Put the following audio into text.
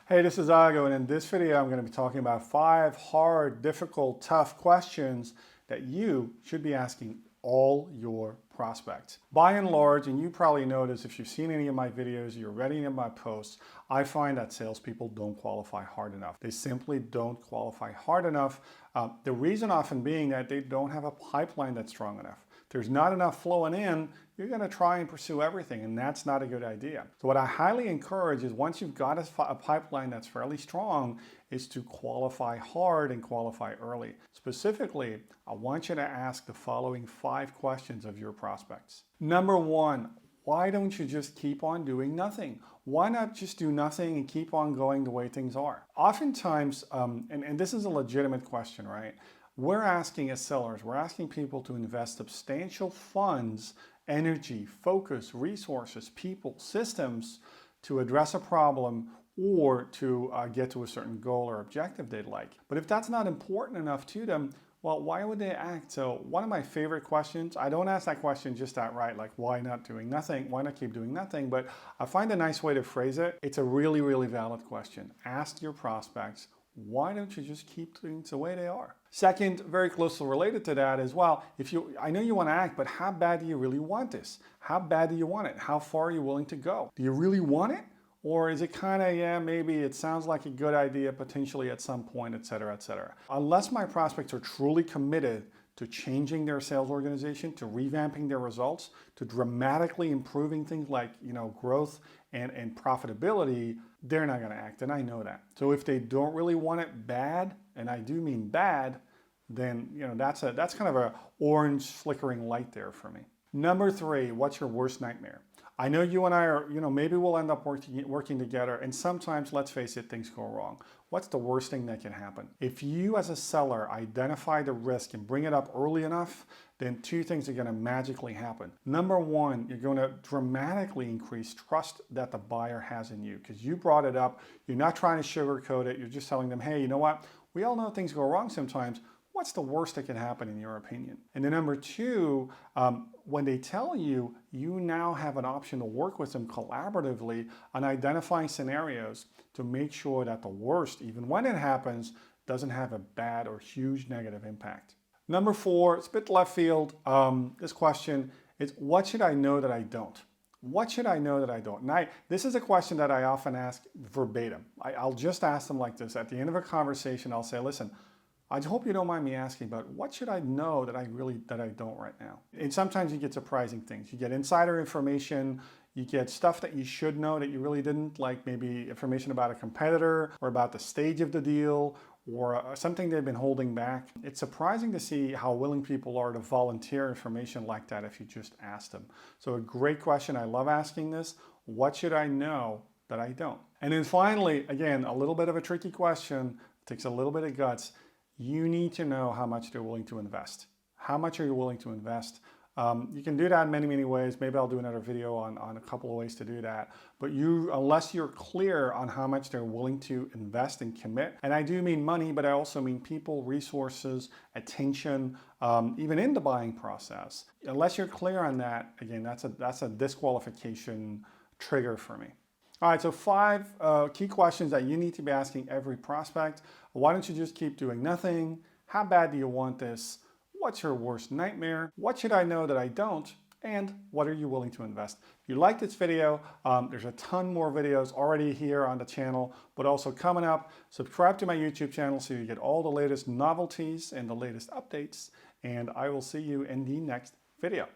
Hey, this is Ago, and in this video, I'm going to be talking about 5 hard, difficult, tough questions that you should be asking all your prospects. By and large, and you probably notice if you've seen any of my videos, you're reading any of my posts, I find that salespeople don't qualify hard enough. They simply don't qualify hard enough. The reason often being that they don't have a pipeline that's strong enough. If there's not enough flowing in, you're going to try and pursue everything, and that's not a good idea. So what I highly encourage is once you've got a pipeline that's fairly strong, is to qualify hard and qualify early. Specifically, I want you to ask the following 5 questions of your prospects. Number 1, why don't you just keep on doing nothing? Why not just do nothing and keep on going the way things are? Oftentimes, and this is a legitimate question, right? We're asking as sellers, we're asking people to invest substantial funds, energy, focus, resources, people, systems to address a problem or to get to a certain goal or objective they'd like. But if that's not important enough to them, well, why would they act? So one of my favorite questions, I don't ask that question just outright, like why not doing nothing? Why not keep doing nothing? But I find a nice way to phrase it. It's a really, really valid question. Ask your prospects, why don't you just keep things the way they are? Second, very closely related to that as well, I know you want to act, but how bad do you really want this? How bad do you want it? How far are you willing to go? Do you really want it? Or is it kind of, yeah, maybe it sounds like a good idea potentially at some point, et cetera, et cetera. Unless my prospects are truly committed to changing their sales organization, to revamping their results, to dramatically improving things like, growth and profitability, they're not going to act, and I know that. So if they don't really want it bad, and I do mean bad, then that's kind of a orange flickering light there for me. Number 3, what's your worst nightmare? I know you and I are, maybe we'll end up working together, and sometimes, let's face it, things go wrong. What's the worst thing that can happen? If you as a seller identify the risk and bring it up early enough, then 2 things are going to magically happen. Number 1, you're going to dramatically increase trust that the buyer has in you because you brought it up. You're not trying to sugarcoat it. You're just telling them, hey, you know what? We all know things go wrong sometimes. What's the worst that can happen in your opinion? And then number 2, when they tell you, you now have an option to work with them collaboratively on identifying scenarios to make sure that the worst, even when it happens, doesn't have a bad or huge negative impact. Number 4, it's a bit left field. This question is, what should I know that I don't? What should I know that I don't? And this is a question that I often ask verbatim. I'll just ask them like this. At the end of a conversation, I'll say, listen, I hope you don't mind me asking, but what should I know that I don't right now? And sometimes you get surprising things. You get insider information, you get stuff that you should know that you really didn't, like maybe information about a competitor or about the stage of the deal or something they've been holding back. It's surprising to see how willing people are to volunteer information like that if you just ask them. So a great question. I love asking this. What should I know that I don't? And then finally, again, a little bit of a tricky question. It takes a little bit of guts. You need to know how much they're willing to invest. How much are you willing to invest? You can do that in many, many ways. Maybe I'll do another video on a couple of ways to do that. But unless you're clear on how much they're willing to invest and commit, and I do mean money, but I also mean people, resources, attention, even in the buying process. Unless you're clear on that, again, that's a disqualification trigger for me. All right, so 5 key questions that you need to be asking every prospect. Why don't you just keep doing nothing? How bad do you want this? What's your worst nightmare? What should I know that I don't? And what are you willing to invest? If you like this video, there's a ton more videos already here on the channel, but also coming up. Subscribe to my YouTube channel so you get all the latest novelties and the latest updates. And I will see you in the next video.